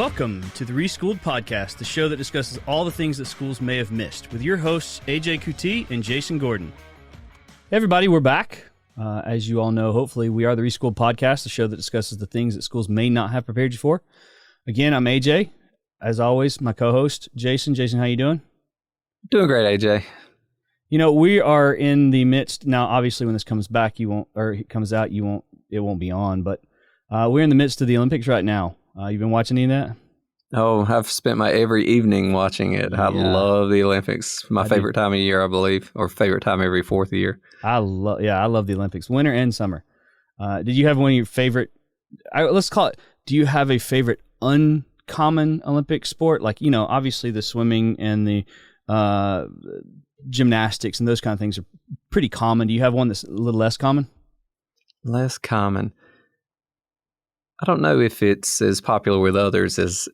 Welcome to the Reschool'd podcast, the show that discusses all the things that schools may have missed, with your hosts AJ Kuti and Jason Gordon. Hey everybody, we're back. As you all know, hopefully, we are the Reschool'd podcast, the show that discusses the things that schools may not have prepared you for. Again, I'm AJ. As always, my co-host, Jason. Jason, how you doing? Doing great, AJ. You know, we are in the midst now. Obviously, when this comes back, it won't be on. But we're in the midst of the Olympics right now. You've been watching any of that? Oh, I've spent my every evening watching it. I love the Olympics. My favorite time of year, I believe, or favorite time every fourth year. I love the Olympics, winter and summer. Did you have one of your favorite? Let's call it. Do you have a favorite uncommon Olympic sport? Like, you know, obviously the swimming and the gymnastics and those kind of things are pretty common. Do you have one that's a little less common? Less common. I don't know if it's as popular with others as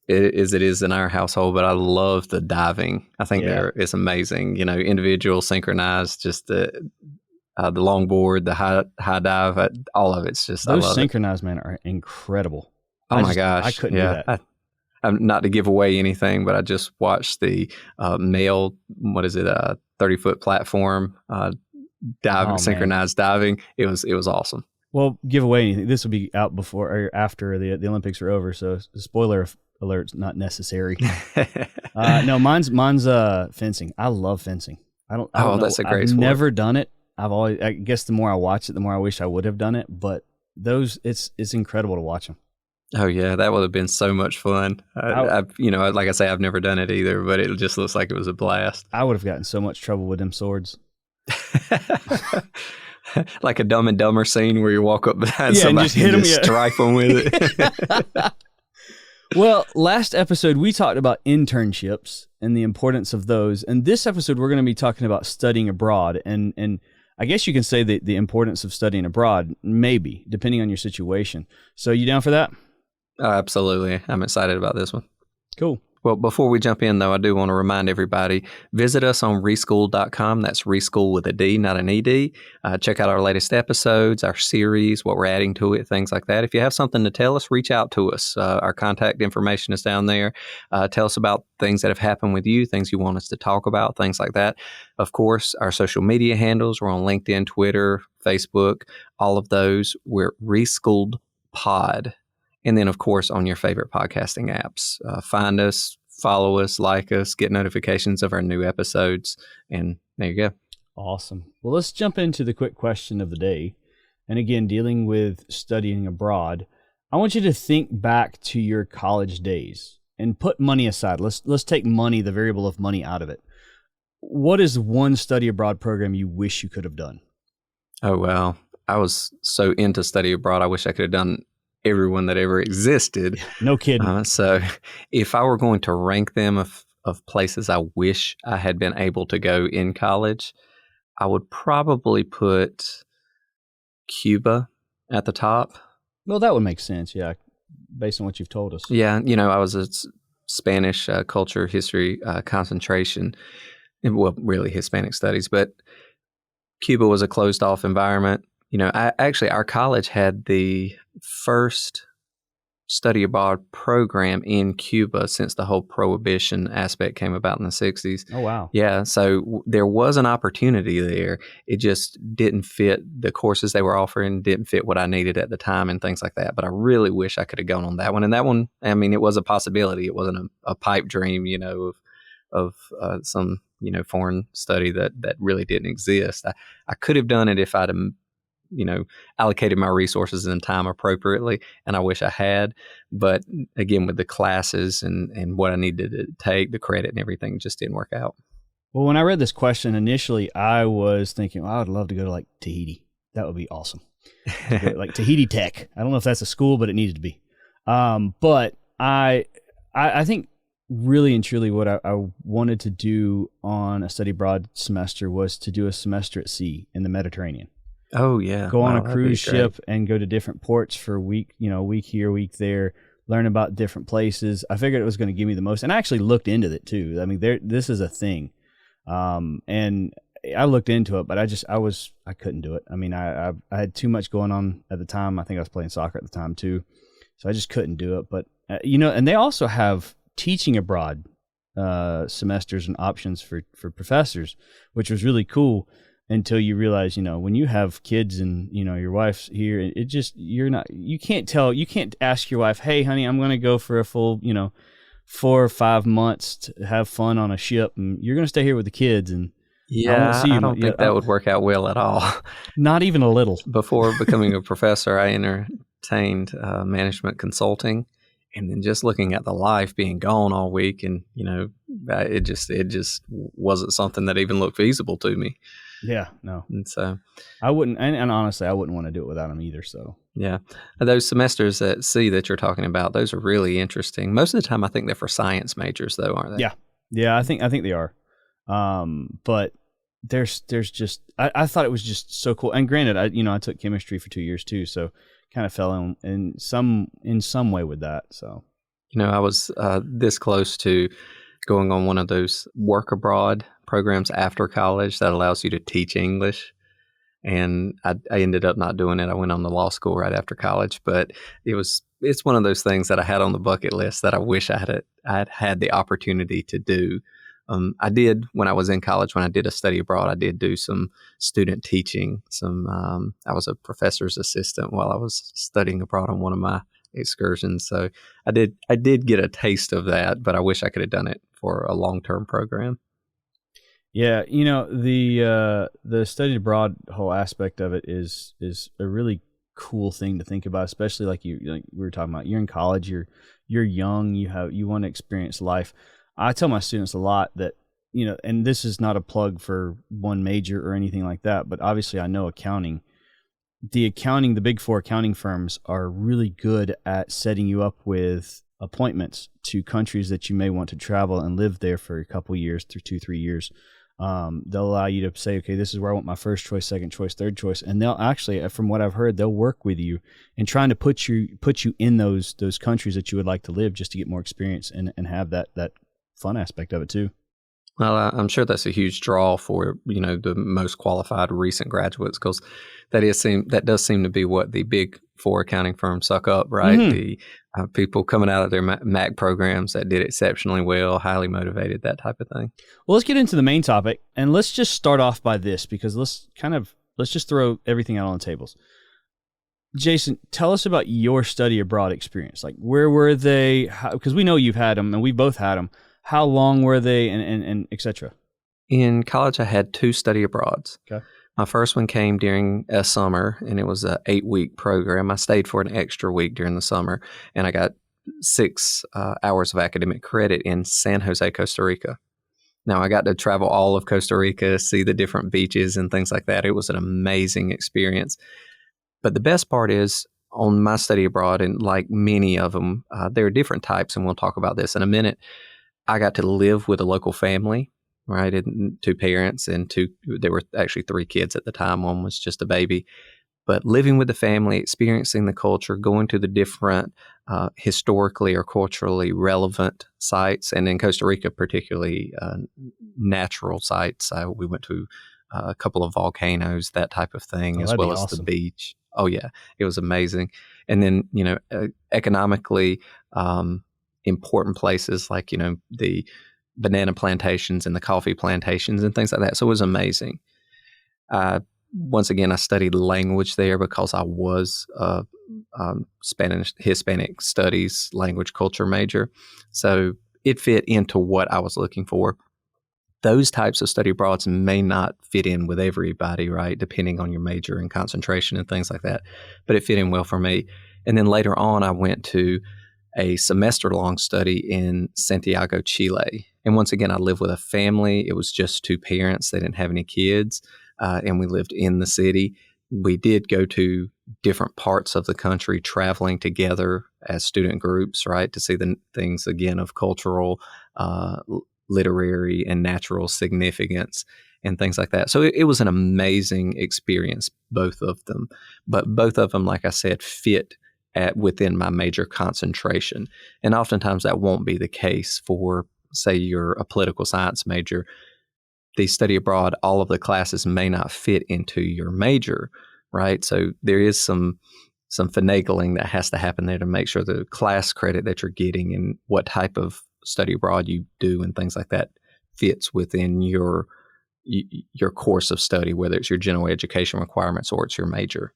it is in our household, but I love the diving. I think it's amazing. You know, individual, synchronized, just the longboard, the high dive, all of it's just, those I love synchronized, man, are incredible. My gosh. I couldn't do that. I'm not to give away anything, but I just watched the male, 30-foot platform diving, synchronized diving. It was awesome. Well, give away anything. This will be out before or after the Olympics are over, so spoiler alert's not necessary. No, mine's fencing. I love fencing. I don't know. That's a great sport. I've never done it. I guess the more I watch it, the more I wish I would have done it. But it's incredible to watch them. Oh yeah, that would have been so much fun. Like I say, I've never done it either, but it just looks like it was a blast. I would have gotten so much trouble with them swords. Like a Dumb and Dumber scene where you walk up behind somebody and just strike them with it. Well, last episode we talked about internships and the importance of those. And this episode we're going to be talking about studying abroad. And I guess you can say the importance of studying abroad, maybe, depending on your situation. So you down for that? Oh, absolutely. I'm excited about this one. Cool. Well, before we jump in, though, I do want to remind everybody, visit us on Reschool'd.com. That's Reschool with a D, not an ED. Check out our latest episodes, our series, what we're adding to it, things like that. If you have something to tell us, reach out to us. Our contact information is down there. Tell us about things that have happened with you, things you want us to talk about, things like that. Of course, our social media handles, we're on LinkedIn, Twitter, Facebook, all of those. We're Reschool'd Pod. And then, of course, on your favorite podcasting apps. Find us, follow us, like us, get notifications of our new episodes. And there you go. Awesome. Well, let's jump into the quick question of the day. And again, dealing with studying abroad, I want you to think back to your college days and put money aside. Let's take money, the variable of money, out of it. What is one study abroad program you wish you could have done? Oh, well, I was so into study abroad, I wish I could have done everyone that ever existed. No kidding. So if I were going to rank them of places I wish I had been able to go in college, I would probably put Cuba at the top. Well, that would make sense, yeah, based on what you've told us. Yeah, you know, I was a Spanish culture, history concentration, well, really Hispanic studies, but Cuba was a closed-off environment. You know, our college had the first study abroad program in Cuba since the whole prohibition aspect came about in the 60s. Oh, wow. Yeah, so there was an opportunity there. It just didn't fit the courses they were offering, didn't fit what I needed at the time and things like that. But I really wish I could have gone on that one. And that one, I mean, it was a possibility. It wasn't a pipe dream, you know, of some, you know, foreign study that really didn't exist. I could have done it if I'd allocated my resources and time appropriately, and I wish I had. But again, with the classes and what I needed to take, the credit and everything, just didn't work out. Well, when I read this question initially, I was thinking, well, I would love to go to like Tahiti. That would be awesome. Like Tahiti Tech. I don't know if that's a school, but it needed to be. But I think really and truly what I wanted to do on a study abroad semester was to do a semester at sea in the Mediterranean. Oh, yeah. Go on a cruise ship and go to different ports for a week here, week there, learn about different places. I figured it was going to give me the most. And I actually looked into it too. I mean, this is a thing. And I looked into it, but I couldn't do it. I mean, I had too much going on at the time. I think I was playing soccer at the time too. So I just couldn't do it. But, and they also have teaching abroad semesters and options for professors, which was really cool until you realize, when you have kids and, your wife's here, it just, you can't ask your wife, hey, honey, I'm going to go for a full, 4 or 5 months to have fun on a ship, and you're going to stay here with the kids, and I won't see you. I don't think that would work out well at all. Not even a little. Before becoming a professor, I entertained management consulting, and then just looking at the life being gone all week, and it just wasn't something that even looked feasible to me. Yeah, no. And so I wouldn't, and honestly, I wouldn't want to do it without them either. So yeah, those semesters at sea that you're talking about, those are really interesting. Most of the time, I think they're for science majors, though, aren't they? Yeah, I think they are. But there's just I thought it was just so cool. And granted, I took chemistry for 2 years too, so kind of fell in some way with that. So I was this close to going on one of those work abroad programs after college that allows you to teach English. And I ended up not doing it. I went on to law school right after college, but it's one of those things that I had on the bucket list that I wish I had the opportunity to do. I did when I was in college, when I did a study abroad, I did do some student teaching. I was a professor's assistant while I was studying abroad on one of my excursions. So I did get a taste of that, but I wish I could have done it for a long-term program. Yeah, the study abroad whole aspect of it is a really cool thing to think about, especially like we were talking about. You're in college, you're young, you want to experience life. I tell my students a lot that, and this is not a plug for one major or anything like that, but obviously I know accounting. The Big Four accounting firms are really good at setting you up with appointments to countries that you may want to travel and live there for a couple years, through 2-3 years. They'll allow you to say, okay, this is where I want my first choice, second choice, third choice. And they'll actually, from what I've heard, they'll work with you and trying to put you in those countries that you would like to live, just to get more experience and have that fun aspect of it too. Well, I'm sure that's a huge draw for, the most qualified recent graduates, because that does seem to be what the Big Four accounting firms suck up, right? Mm-hmm. The people coming out of their MAC programs that did exceptionally well, highly motivated, that type of thing. Well, let's get into the main topic, and let's just start off by this, because let's just throw everything out on the tables. Jason, tell us about your study abroad experience. Like, where were they? Because we know you've had them, and we both had them. How long were they, and et cetera? In college, I had 2 study abroads. Okay. My first one came during a summer, and it was an 8-week program. I stayed for an extra week during the summer, and I got 6 hours of academic credit in San Jose, Costa Rica. Now, I got to travel all of Costa Rica, see the different beaches and things like that. It was an amazing experience. But the best part is, on my study abroad, and like many of them, there are different types, and we'll talk about this in a minute. I got to live with a local family, right? And 2 parents and there were actually 3 kids at the time. One was just a baby. But living with the family, experiencing the culture, going to the different historically or culturally relevant sites, and in Costa Rica, particularly natural sites. We went to a couple of volcanoes, that type of thing, as well as the beach. Oh, yeah. It was amazing. And then, economically, important places like, the banana plantations and the coffee plantations and things like that. So it was amazing. Once again, I studied language there because I was a Hispanic studies language culture major. So it fit into what I was looking for. Those types of study abroads may not fit in with everybody, right? Depending on your major and concentration and things like that. But it fit in well for me. And then later on, I went to a semester-long study in Santiago, Chile. And once again, I lived with a family. It was just 2 parents. They didn't have any kids, and we lived in the city. We did go to different parts of the country, traveling together as student groups, right, to see the things, again, of cultural, literary, and natural significance and things like that. So it was an amazing experience, both of them. But both of them, like I said, fit within my major concentration. And oftentimes that won't be the case for, say, you're a political science major. The study abroad, all of the classes may not fit into your major, right? So there is some some finagling that has to happen there to make sure the class credit that you're getting and what type of study abroad you do and things like that fits within your course of study, whether it's your general education requirements or it's your major.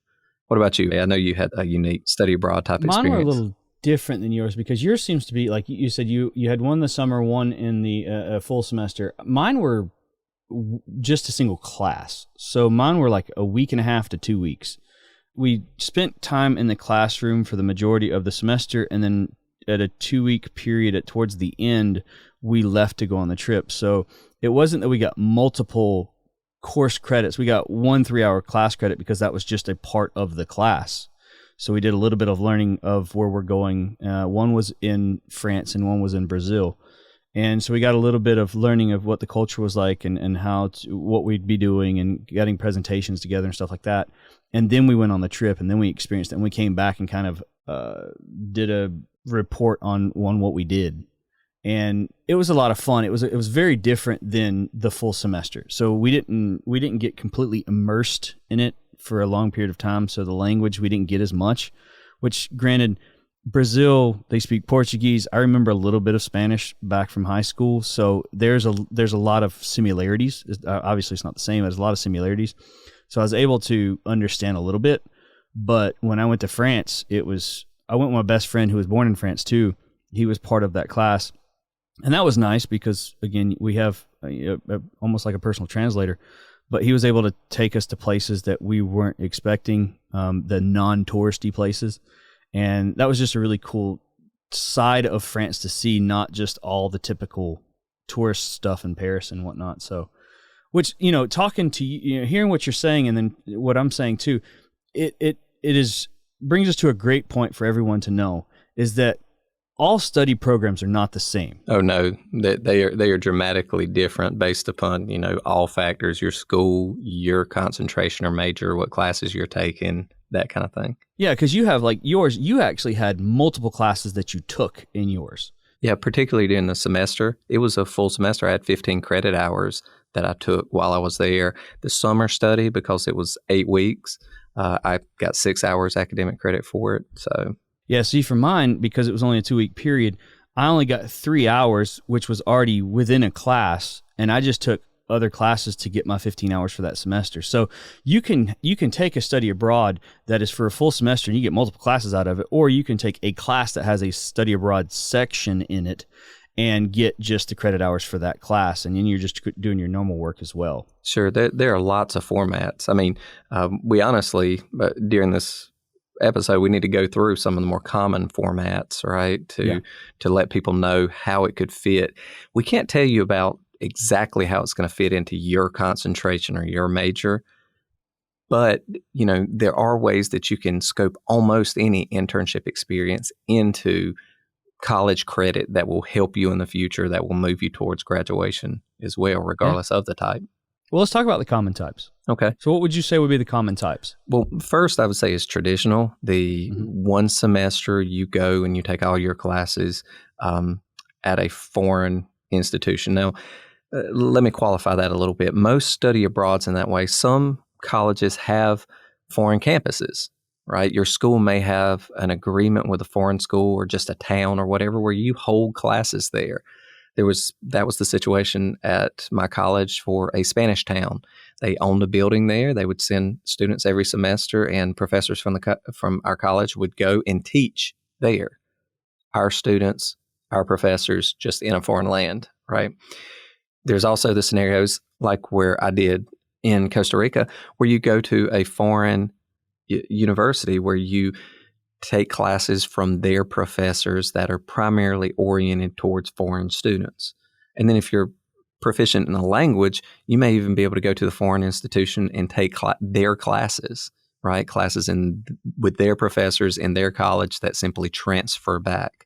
What about you? I know you had a unique study abroad type Mine experience. were a little different than yours because yours seems to be, like you said, you had one in the summer, one in the full semester. Mine were just a single class. So mine were like a week and a half to 2 weeks. We spent time in the classroom for the majority of the semester, and then at a 2-week period towards the end, we left to go on the trip. So it wasn't that we got multiple course credits. We got 1 3-hour class credit because that was just a part of the class. So we did a little bit of learning of where we're going. One was in France and one was in Brazil. And so we got a little bit of learning of what the culture was like and what we'd be doing and getting presentations together and stuff like that. And then we went on the trip and then we experienced it and we came back and kind of did a report on what we did. And it was a lot of fun. It was very different than the full semester. So we didn't get completely immersed in it for a long period of time. So the language, we didn't get as much, which granted, Brazil, they speak Portuguese. I remember a little bit of Spanish back from high school. So there's a lot of similarities. Obviously it's not the same. There's a lot of similarities. So I was able to understand a little bit. But when I went to France, I went with my best friend who was born in France too. He was part of that class. And that was nice because, again, we have almost like a personal translator, but he was able to take us to places that we weren't expecting, the non-touristy places. And that was just a really cool side of France to see, not just all the typical tourist stuff in Paris and whatnot. So, which, talking to you, hearing what you're saying and then what I'm saying too, it brings us to a great point for everyone to know is that all study programs are not the same. Oh no, they are dramatically different based upon, all factors, your school, your concentration or major, what classes you're taking, that kind of thing. Yeah, because you have like yours, you actually had multiple classes that you took in yours. Yeah, particularly during the semester. It was a full semester. I had 15 credit hours that I took while I was there. The summer study, because it was 8 weeks, I got 6 hours academic credit for it. So yeah, see, for mine, because it was only a 2-week period, I only got 3 hours, which was already within a class, and I just took other classes to get my 15 hours for that semester. So you can take a study abroad that is for a full semester and you get multiple classes out of it, or you can take a class that has a study abroad section in it and get just the credit hours for that class, and then you're just doing your normal work as well. Sure, there are lots of formats. I mean, we honestly, during this episode, we need to go through some of the more common formats, right? To let people know how it could fit. We can't tell you about exactly how it's going to fit into your concentration or your major, but there are ways that you can scope almost any internship experience into college credit that will help you in the future, that will move you towards graduation as well, regardless of the type. Well, let's talk about the common types. Okay. So what would you say would be the common types? Well, first I would say is traditional. The one semester you go and you take all your classes at a foreign institution. Now, let me qualify that a little bit. Most study abroads in that way. Some colleges have foreign campuses, right? Your school may have an agreement with a foreign school or just a town or whatever where you hold classes there. That was the situation at my college for a Spanish town. They owned a building there. They would send students every semester, and professors from our college would go and teach there. Our students, our professors, just in a foreign land, right? There's also the scenarios like where I did in Costa Rica, where you go to a foreign university where you take classes from their professors that are primarily oriented towards foreign students. And then if you're proficient in the language, you may even be able to go to the foreign institution and take their classes, right? Classes with their professors in their college that simply transfer back.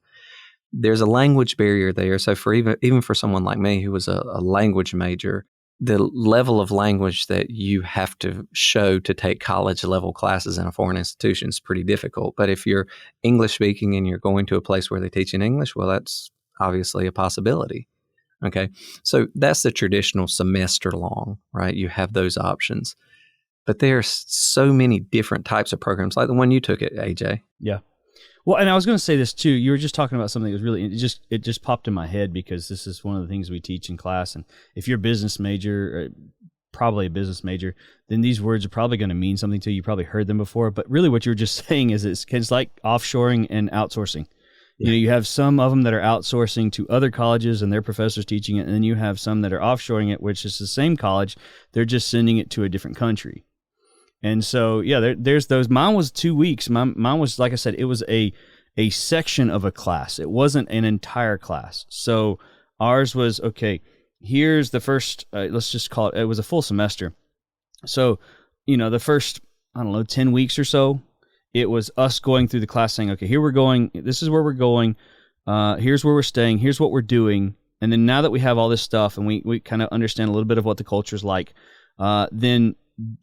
There's a language barrier there. So for even for someone like me who was a language major, the level of language that you have to show to take college level classes in a foreign institution is pretty difficult. But if you're English speaking and you're going to a place where they teach in English, well, that's obviously a possibility. Okay. So that's the traditional semester long, right? You have those options. But there's so many different types of programs, like the one you took at AJ. Yeah. Well, and I was going to say this too. You were just talking about something that was really it just popped in my head because this is one of the things we teach in class. And if you're a business major, probably a business major, then these words are probably going to mean something to you. You probably heard them before. But really, what you're just saying is it's like offshoring and outsourcing. Yeah. You have some of them that are outsourcing to other colleges and their professors teaching it, and then you have some that are offshoring it, which is the same college. They're just sending it to a different country. And so, yeah, there's those. Mine was 2 weeks. Mine was, like I said, it was a section of a class. It wasn't an entire class. So ours was, okay, here's the first, let's just call it was a full semester. So, the first, 10 weeks or so, it was us going through the class saying, okay, here we're going. This is where we're going. Here's where we're staying. Here's what we're doing. And then now that we have all this stuff and we kind of understand a little bit of what the culture's like, then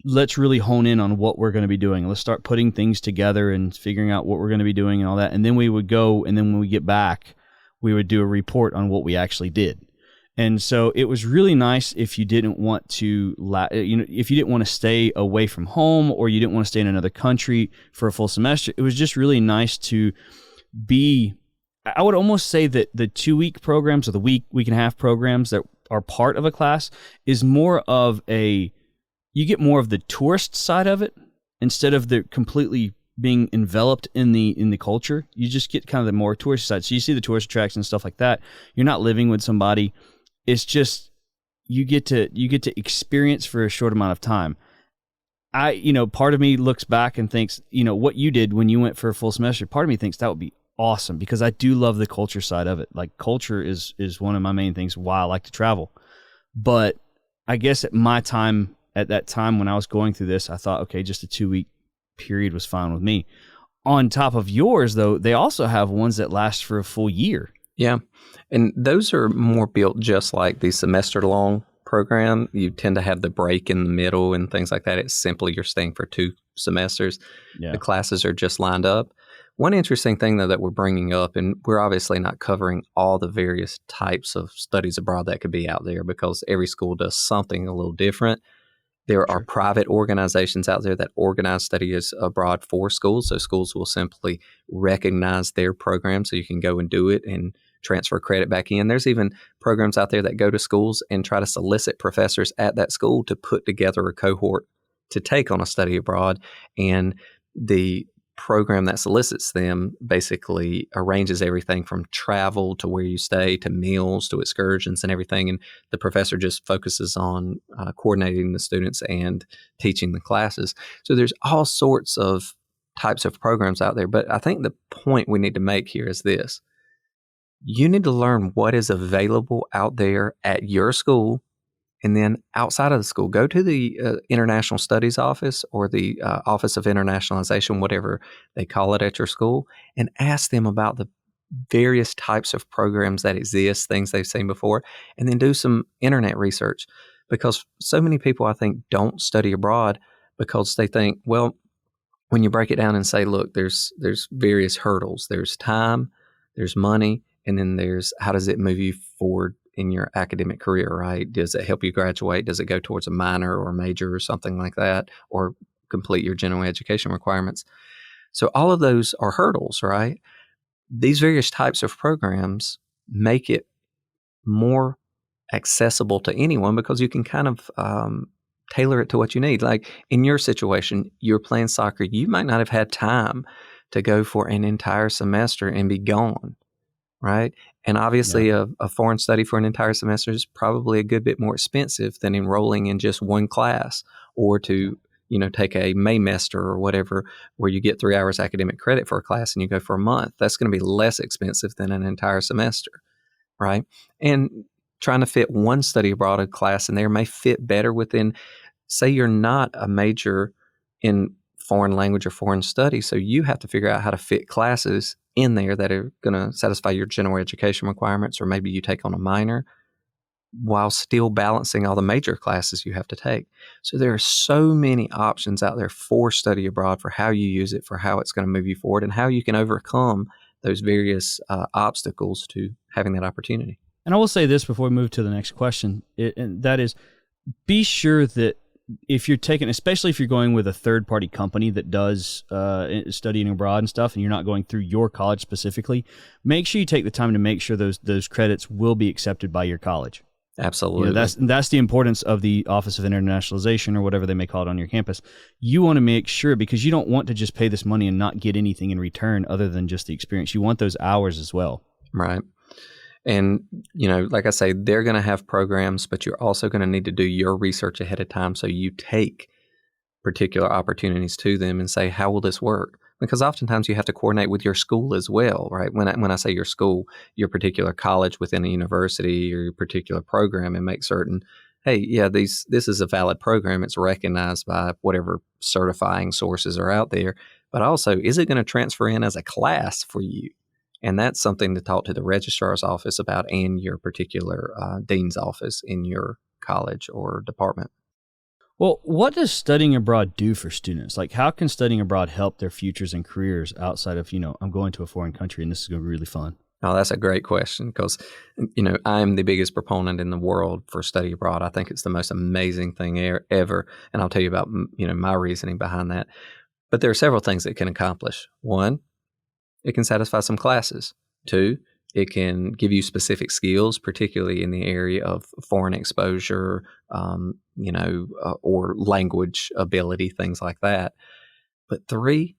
let's really hone in on what we're going to be doing. Let's start putting things together and figuring out what we're going to be doing and all that. And then we would go, and then when we get back, we would do a report on what we actually did. And so it was really nice if you didn't want to, if you didn't want to stay away from home or you didn't want to stay in another country for a full semester. It was just really nice to be, I would almost say that the 2-week programs or the week and a half programs that are part of a class is more of you get more of the tourist side of it instead of the completely being enveloped in the culture. You just get kind of the more tourist side. So you see the tourist attractions and stuff like that. You're not living with somebody. It's just you get to experience for a short amount of time. Part of me looks back and thinks, what you did when you went for a full semester, part of me thinks that would be awesome because I do love the culture side of it. Like culture is one of my main things why I like to travel. But I guess at that time when I was going through this, I thought, okay, just a 2-week period was fine with me. On top of yours, though, they also have ones that last for a full year. Yeah. And those are more built just like the semester-long program. You tend to have the break in the middle and things like that. It's simply you're staying for 2 semesters. Yeah. The classes are just lined up. One interesting thing, though, that we're bringing up, and we're obviously not covering all the various types of studies abroad that could be out there because every school does something a little different. There are private organizations out there that organize studies abroad for schools. So schools will simply recognize their program so you can go and do it and transfer credit back in. There's even programs out there that go to schools and try to solicit professors at that school to put together a cohort to take on a study abroad. And the program that solicits them basically arranges everything from travel to where you stay to meals to excursions and everything. And the professor just focuses on coordinating the students and teaching the classes. So there's all sorts of types of programs out there. But I think the point we need to make here is this. You need to learn what is available out there at your school. And then outside of the school, go to the International Studies Office or the Office of Internationalization, whatever they call it at your school, and ask them about the various types of programs that exist, things they've seen before, and then do some internet research. Because so many people, I think, don't study abroad because they think, well, when you break it down and say, look, there's various hurdles. There's time, there's money, and then there's how does it move you forward in your academic career, right? Does it help you graduate? Does it go towards a minor or a major or something like that, or complete your general education requirements? So all of those are hurdles, right? These various types of programs make it more accessible to anyone because you can kind of tailor it to what you need. Like in your situation, you're playing soccer. You might not have had time to go for an entire semester and be gone, right? And obviously a foreign study for an entire semester is probably a good bit more expensive than enrolling in just one class or to, take a Maymester or whatever where you get 3 hours academic credit for a class and you go for a month. That's going to be less expensive than an entire semester, right? And trying to fit one study abroad class in there may fit better within, say you're not a major in foreign language or foreign studies, so you have to figure out how to fit classes in there that are going to satisfy your general education requirements, or maybe you take on a minor while still balancing all the major classes you have to take. So there are so many options out there for study abroad, for how you use it, for how it's going to move you forward, and how you can overcome those various obstacles to having that opportunity. And I will say this before we move to the next question, and that is, be sure that if you're taking, especially if you're going with a third party company that does studying abroad and stuff, and you're not going through your college specifically, make sure you take the time to make sure those credits will be accepted by your college. Absolutely. That's the importance of the Office of Internationalization, or whatever they may call it on your campus. You want to make sure, because you don't want to just pay this money and not get anything in return other than just the experience. You want those hours as well. Right. And, like I say, they're going to have programs, but you're also going to need to do your research ahead of time, so you take particular opportunities to them and say, how will this work? Because oftentimes you have to coordinate with your school as well, right? When I say your school, your particular college within a university or your particular program, and make certain, hey, yeah, this is a valid program. It's recognized by whatever certifying sources are out there. But also, is it going to transfer in as a class for you? And that's something to talk to the registrar's office about, and your particular dean's office in your college or department. Well, what does studying abroad do for students? Like, how can studying abroad help their futures and careers outside of, I'm going to a foreign country and this is going to be really fun? Oh, that's a great question, because, I'm the biggest proponent in the world for study abroad. I think it's the most amazing thing ever. And I'll tell you about, my reasoning behind that. But there are several things it can accomplish. One, it can satisfy some classes. Two, it can give you specific skills, particularly in the area of foreign exposure, or language ability, things like that. But three,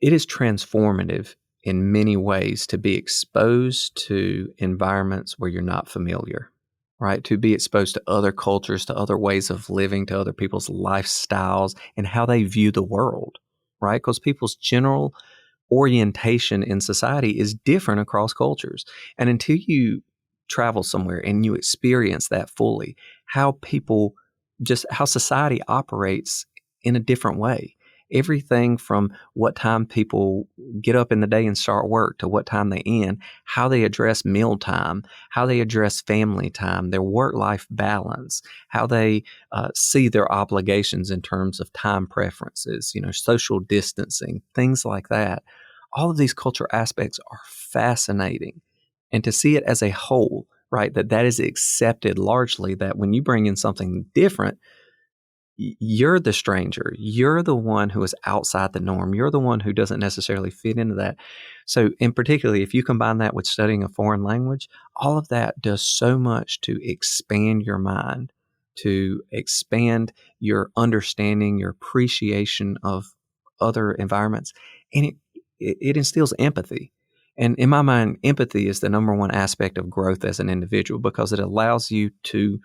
it is transformative in many ways to be exposed to environments where you're not familiar, right? To be exposed to other cultures, to other ways of living, to other people's lifestyles and how they view the world, right? Because people's general orientation in society is different across cultures. And until you travel somewhere and you experience that fully, how society operates in a different way. Everything from what time people get up in the day and start work to what time they end, how they address mealtime, how they address family time, their work-life balance, how they see their obligations in terms of time preferences, social distancing, things like that. All of these cultural aspects are fascinating. And to see it as a whole, right, that is accepted largely, that when you bring in something different, you're the stranger. You're the one who is outside the norm. You're the one who doesn't necessarily fit into that. So, in particularly, if you combine that with studying a foreign language, all of that does so much to expand your mind, to expand your understanding, your appreciation of other environments. And it instills empathy. And in my mind, empathy is the number one aspect of growth as an individual, because it allows you to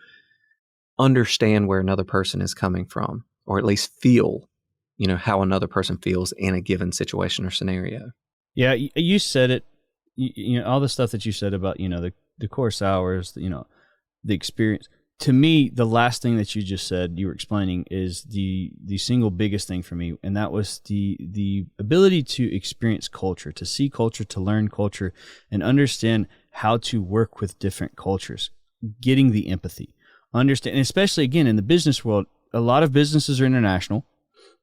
understand where another person is coming from, or at least feel, how another person feels in a given situation or scenario. Yeah, you said it. All the stuff that you said about, the course hours, the experience. To me, the last thing that you just said, you were explaining, is the single biggest thing for me, and that was the ability to experience culture, to see culture, to learn culture, and understand how to work with different cultures, getting the empathy. Understand, especially again in the business world, a lot of businesses are international,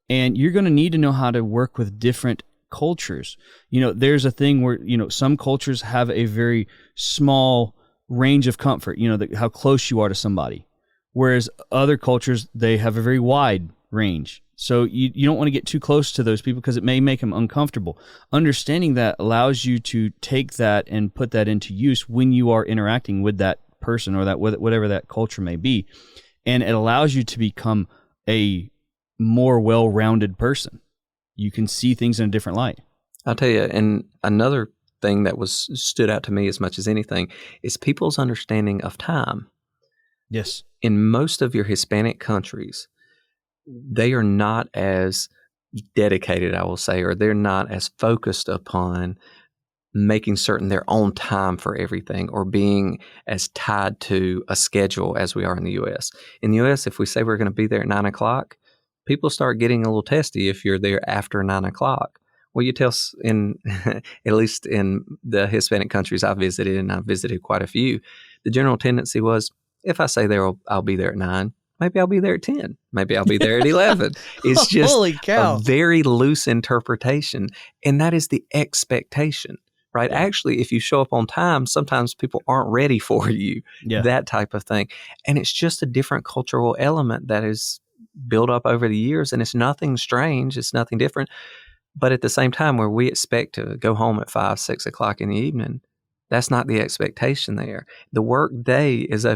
and you're going to need to know how to work with different cultures. There's a thing where, some cultures have a very small range of comfort, how close you are to somebody, whereas other cultures, they have a very wide range. So you don't want to get too close to those people because it may make them uncomfortable. Understanding that allows you to take that and put that into use when you are interacting with that person or that whatever that culture may be, and it allows you to become a more well-rounded person. You can see things in a different light. I'll tell you, and another thing that stood out to me as much as anything is people's understanding of time. Yes. In most of your Hispanic countries, they are not as dedicated, I will say, or they're not as focused upon making certain their own time for everything, or being as tied to a schedule as we are in the U.S. In the U.S., if we say we're going to be there at 9 o'clock, people start getting a little testy if you're there after 9 o'clock. Well, you tell at least in the Hispanic countries I visited, and I visited quite a few, the general tendency was, if I say I'll be there at 9, maybe I'll be there at 10. Maybe I'll be there at 11. It's just Holy cow. A very loose interpretation, and that is the expectation. Right. Yeah. Actually, if you show up on time, sometimes people aren't ready for you, that type of thing. And it's just a different cultural element that is built up over the years, and it's nothing strange. It's nothing different. But at the same time, where we expect to go home at 5, 6 o'clock in the evening, that's not the expectation there. The work day is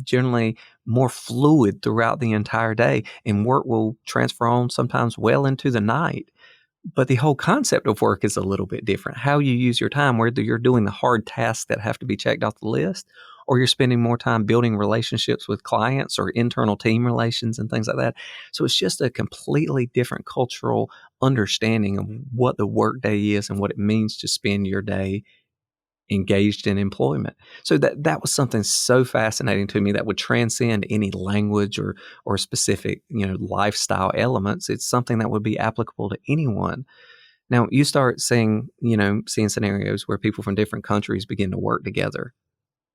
generally more fluid throughout the entire day, and work will transfer on sometimes well into the night. But the whole concept of work is a little bit different. How you use your time, whether you're doing the hard tasks that have to be checked off the list, or you're spending more time building relationships with clients or internal team relations and things like that. So it's just a completely different cultural understanding of what the workday is and what it means to spend your day engaged in employment. So that was something so fascinating to me that would transcend any language or specific, lifestyle elements. It's something that would be applicable to anyone. Now you start seeing scenarios where people from different countries begin to work together,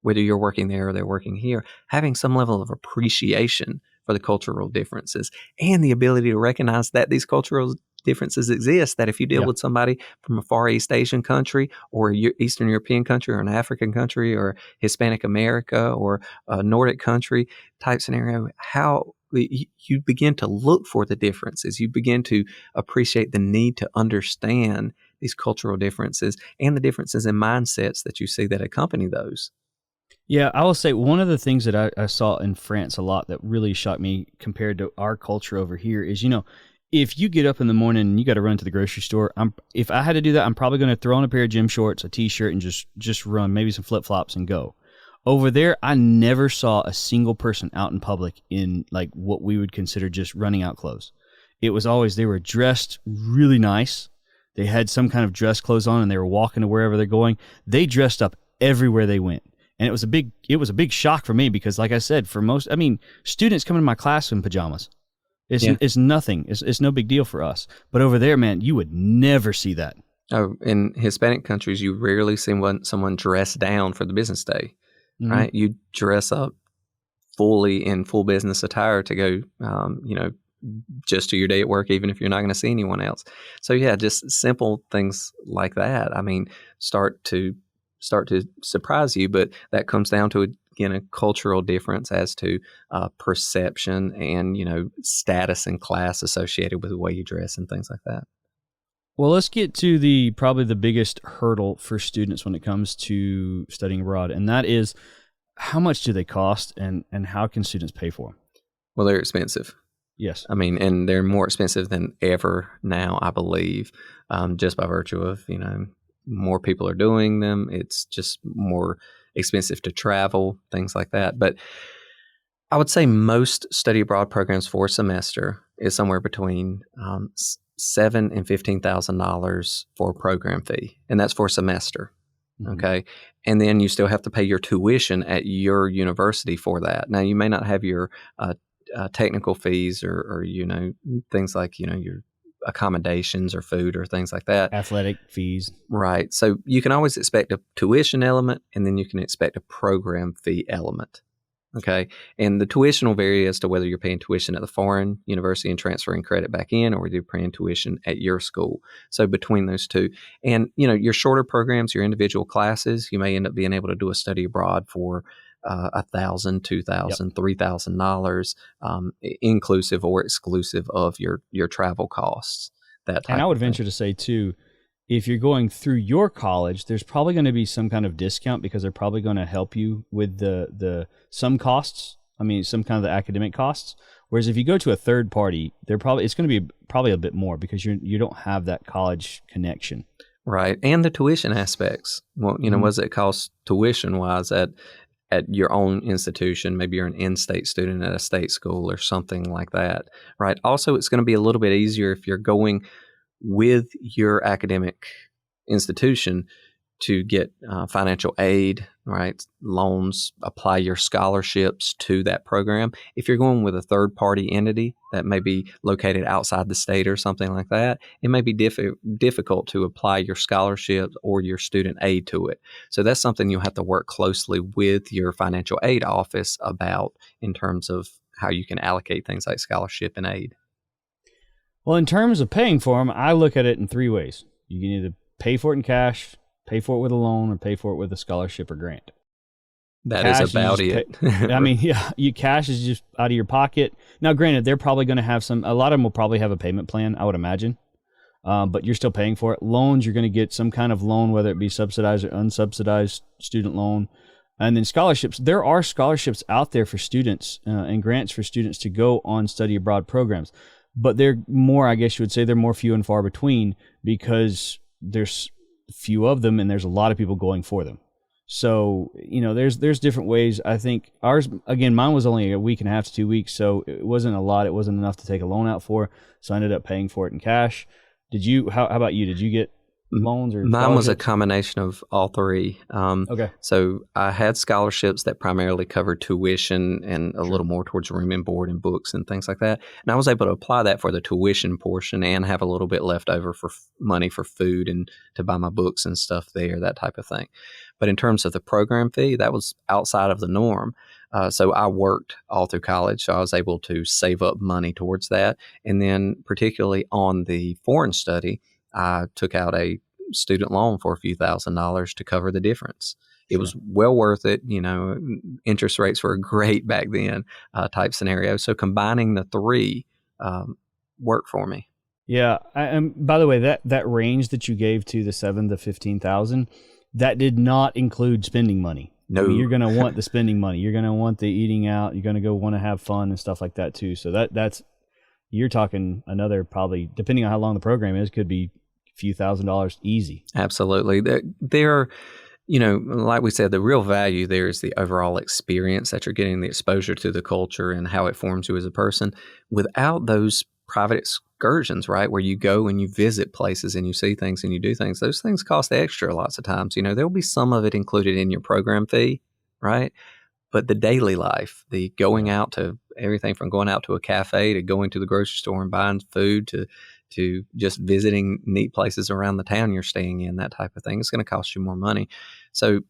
whether you're working there or they're working here, having some level of appreciation for the cultural differences and the ability to recognize that these cultural differences exist, that if you deal with somebody from a Far East Asian country or Eastern European country or an African country or Hispanic America or a Nordic country type scenario, how you begin to look for the differences. You begin to appreciate the need to understand these cultural differences and the differences in mindsets that you see that accompany those. Yeah, I will say one of the things that I saw in France a lot that really shocked me compared to our culture over here is, if you get up in the morning and you got to run to the grocery store, if I had to do that, I'm probably going to throw on a pair of gym shorts, a t-shirt, and just run, maybe some flip-flops and go. Over there, I never saw a single person out in public in like what we would consider just running out clothes. It was always they were dressed really nice. They had some kind of dress clothes on and they were walking to wherever they're going. They dressed up everywhere they went. And it was a big shock for me because, like I said, for most, students come into my class in pajamas. It's nothing. It's no big deal for us. But over there, man, you would never see that. Oh, in Hispanic countries, you rarely see someone dress down for the business day, right? You dress up fully in full business attire to go, just to your day at work, even if you're not going to see anyone else. So yeah, just simple things like that. Start to surprise you, but that comes down to a cultural difference as to perception and status and class associated with the way you dress and things like that. Well, let's get to probably the biggest hurdle for students when it comes to studying abroad, and that is how much do they cost and how can students pay for them? Well, they're expensive. Yes. And they're more expensive than ever now, I believe, just by virtue of, more people are doing them. It's just more expensive to travel, things like that. But I would say most study abroad programs for a semester is somewhere between $7,000 and $15,000 for a program fee, and that's for a semester. Mm-hmm. Okay, and then you still have to pay your tuition at your university for that. Now, you may not have your technical fees or things like your accommodations or food or things like that. Athletic fees. Right. So you can always expect a tuition element and then you can expect a program fee element. Okay. And the tuition will vary as to whether you're paying tuition at the foreign university and transferring credit back in, or whether you're paying tuition at your school. So between those two. And, your shorter programs, your individual classes, you may end up being able to do a study abroad for $1,000, $2,000, $3,000, inclusive or exclusive of your travel costs. And I would venture to say too, if you're going through your college, there's probably going to be some kind of discount because they're probably going to help you with some costs. Some kind of the academic costs. Whereas if you go to a third party, it's going to be probably a bit more because you don't have that college connection. Right, and the tuition aspects. Well, what does it cost tuition wise at your own institution? Maybe you're an in-state student at a state school or something like that, right? Also, it's going to be a little bit easier if you're going with your academic institution to get financial aid, right? Loans, apply your scholarships to that program. If you're going with a third-party entity that may be located outside the state or something like that, it may be difficult to apply your scholarship or your student aid to it. So that's something you'll have to work closely with your financial aid office about in terms of how you can allocate things like scholarship and aid. Well, in terms of paying for them, I look at it in three ways. You can either pay for it in cash, pay for it with a loan, or pay for it with a scholarship or grant. That cash is about it. I mean, yeah, cash is just out of your pocket. Now, granted, they're probably going to have a lot of them will probably have a payment plan, I would imagine. But you're still paying for it. Loans, you're going to get some kind of loan, whether it be subsidized or unsubsidized student loan. And then scholarships. There are scholarships out there for students and grants for students to go on study abroad programs. But they're more, I guess you would say, they're more few and far between because there's few of them and there's a lot of people going for them. So, there's different ways. I think ours, again, mine was only a week and a half to 2 weeks, so it wasn't a lot. It wasn't enough to take a loan out for. So I ended up paying for it in cash. How about you? Did you get loans or Mine was a combination of all three. Okay. So I had scholarships that primarily covered tuition and a little more towards room and board and books and things like that. And I was able to apply that for the tuition portion and have a little bit left over for money for food and to buy my books and stuff there, that type of thing. But in terms of the program fee, that was outside of the norm. So I worked all through college, so I was able to save up money towards that. And then particularly on the foreign study, I took out a student loan for a few $1,000s to cover the difference. It was well worth it. Interest rates were great back then, type scenario. So combining the three worked for me. Yeah. And by the way, that range that you gave to the 7 to 15,000, that did not include spending money. No, I mean, you're going to want the spending money. You're going to want the eating out. You're going to want to have fun and stuff like that too. So that's you're talking another probably, depending on how long the program is, could be a few $1,000s easy. Absolutely. There, like we said, the real value there is the overall experience that you're getting, the exposure to the culture and how it forms you as a person. Without those private excursions, right, where you go and you visit places and you see things and you do things, those things cost extra lots of times. There'll be some of it included in your program fee, right? But the daily life, the going out to everything from going out to a cafe to going to the grocery store and buying food to just visiting neat places around the town you're staying in, that type of thing, it's going to cost you more money. So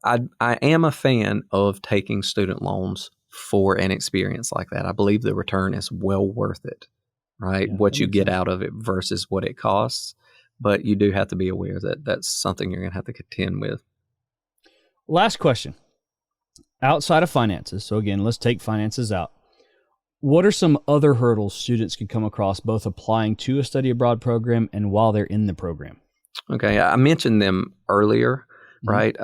I am a fan of taking student loans for an experience like that. I believe the return is well worth it, right? Yeah, what you get out of it versus what it costs. But you do have to be aware that that's something you're going to have to contend with. Last question. Outside of finances, so again, let's take finances out. What are some other hurdles students can come across both applying to a study abroad program and while they're in the program? Okay, I mentioned them earlier, right?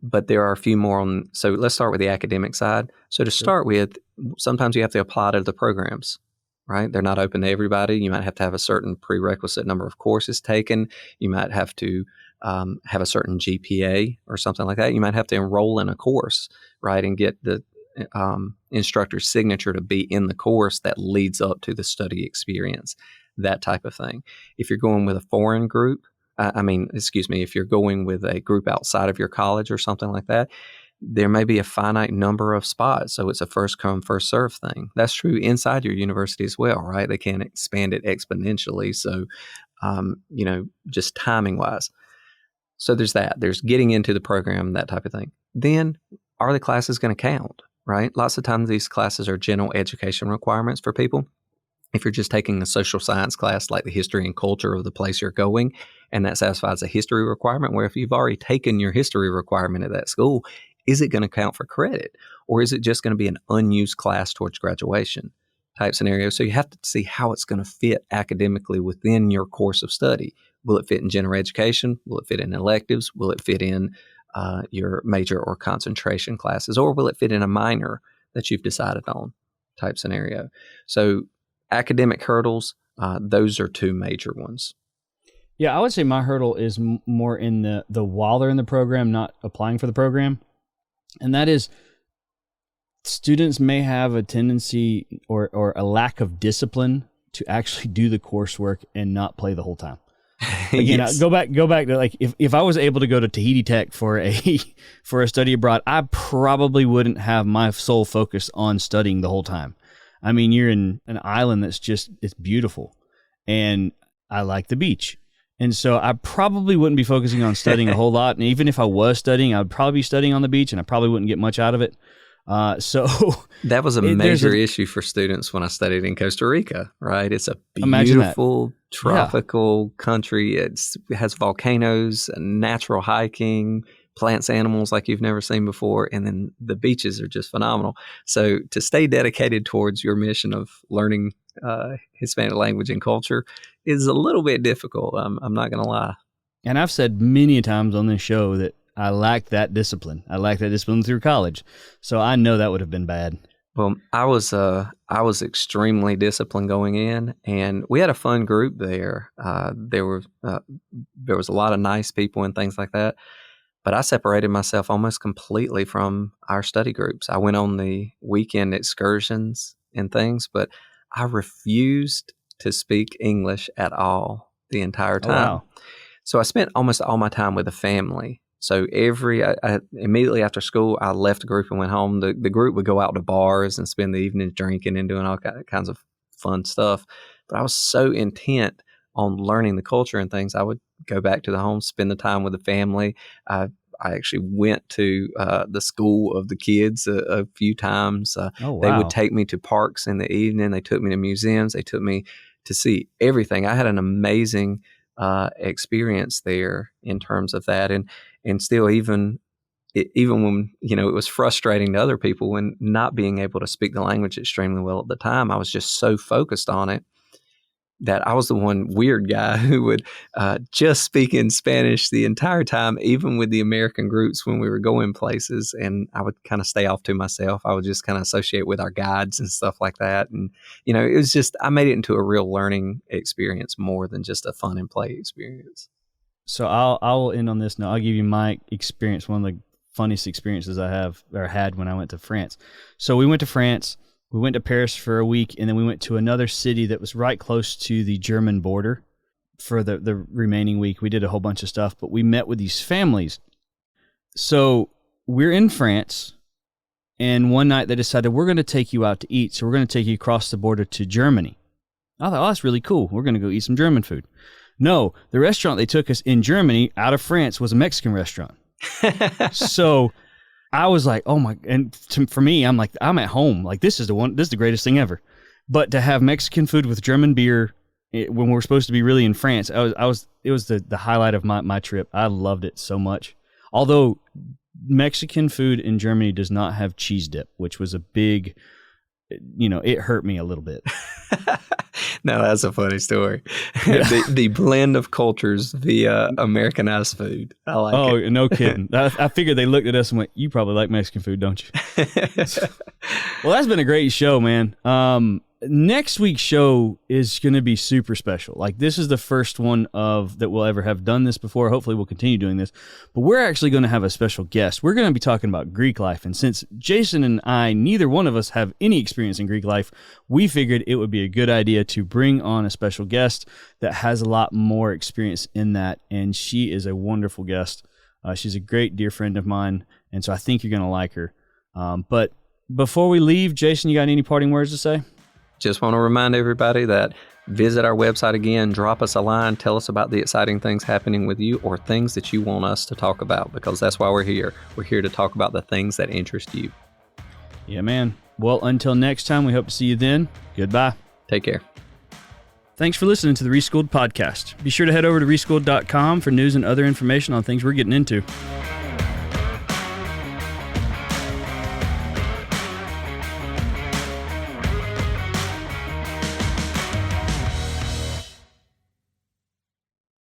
But there are a few more on. So let's start with the academic side. So to start with, sometimes you have to apply to the programs, right? They're not open to everybody. You might have to have a certain prerequisite number of courses taken. You might have to have a certain GPA or something like that. You might have to enroll in a course, right, and get the instructor's signature to be in the course that leads up to the study experience, that type of thing. If you're going with a foreign group, if you're going with a group outside of your college or something like that, there may be a finite number of spots. So it's a first come, first serve thing. That's true inside your university as well, right? They can't expand it exponentially. So, just timing wise. So there's that. There's getting into the program, that type of thing. Then are the classes going to count, right? Lots of times these classes are general education requirements for people. If you're just taking a social science class like the history and culture of the place you're going, and that satisfies a history requirement, where if you've already taken your history requirement at that school, is it going to count for credit? Or is it just going to be an unused class towards graduation type scenario? So you have to see how it's going to fit academically within your course of study. Will it fit in general education? Will it fit in electives? Will it fit in your major or concentration classes? Or will it fit in a minor that you've decided on type scenario? So academic hurdles, those are two major ones. Yeah, I would say my hurdle is more in the while they're in the program, not applying for the program. And that is students may have a tendency or a lack of discipline to actually do the coursework and not play the whole time. Again, yes. Go back to like if I was able to go to Tahiti Tech for a study abroad, I probably wouldn't have my sole focus on studying the whole time. I mean, you're in an island it's beautiful, and I like the beach. And so I probably wouldn't be focusing on studying a whole lot. And even if I was studying, I would probably be studying on the beach, and I probably wouldn't get much out of it. So that was a major issue for students when I studied in Costa Rica, right? It's a beautiful tropical country. It has volcanoes, natural hiking, plants, animals like you've never seen before, and then the beaches are just phenomenal. So to stay dedicated towards your mission of learning Hispanic language and culture is a little bit difficult. I'm not going to lie. And I've said many times on this show that I lacked that discipline. I lacked that discipline through college. So I know that would have been bad. Well, I was extremely disciplined going in, and we had a fun group there. There was a lot of nice people and things like that. But I separated myself almost completely from our study groups. I went on the weekend excursions and things, but I refused to speak English at all the entire time. Oh, wow. So I spent almost all my time with the family. So immediately after school, I left the group and went home. The group would go out to bars and spend the evenings drinking and doing all kinds of fun stuff. But I was so intent on learning the culture and things, I would go back to the home, spend the time with the family. I actually went to the school of the kids a few times. Oh, wow. They would take me to parks in the evening. They took me to museums. They took me to see everything. I had an amazing experience there in terms of that. And still, even when, it was frustrating to other people when not being able to speak the language extremely well at the time, I was just so focused on it that I was the one weird guy who would just speak in Spanish the entire time, even with the American groups when we were going places. And I would kind of stay off to myself. I would just kind of associate with our guides and stuff like that. And, it was just, I made it into a real learning experience more than just a fun and play experience. So I'll end on this now. I'll give you my experience, one of the funniest experiences I had when I went to France. So we went to France. We went to Paris for a week, and then we went to another city that was right close to the German border for the remaining week. We did a whole bunch of stuff, but we met with these families. So we're in France, and one night they decided, we're going to take you out to eat, so we're going to take you across the border to Germany. I thought, that's really cool. We're going to go eat some German food. No, the restaurant they took us in Germany out of France was a Mexican restaurant. So I was like, oh my, and for me, I'm like, I'm at home. Like, this is the greatest thing ever. But to have Mexican food with German beer when we're supposed to be really in France, it was the highlight of my trip. I loved it so much. Although Mexican food in Germany does not have cheese dip, which was a big, it hurt me a little bit. No, that's a funny story. Yeah. the blend of cultures via Americanized food. I like it. Oh, no kidding. I figured they looked at us and went, you probably like Mexican food, don't you? Well, that's been a great show, man. Next week's show is going to be super special. Like, this is the first one that we'll ever have done this before. Hopefully we'll continue doing this, but we're actually going to have a special guest. We're going to be talking about Greek life. And since Jason and I, neither one of us have any experience in Greek life, we figured it would be a good idea to bring on a special guest that has a lot more experience in that. And she is a wonderful guest. She's a great dear friend of mine. And so I think you're going to like her. But before we leave, Jason, you got any parting words to say? Just want to remind everybody that visit our website again, drop us a line, tell us about the exciting things happening with you or things that you want us to talk about, because that's why we're here. We're here to talk about the things that interest you. Yeah, man. Well, until next time, we hope to see you then. Goodbye. Take care. Thanks for listening to the Reschool'd podcast. Be sure to head over to reschool'd.com for news and other information on things we're getting into.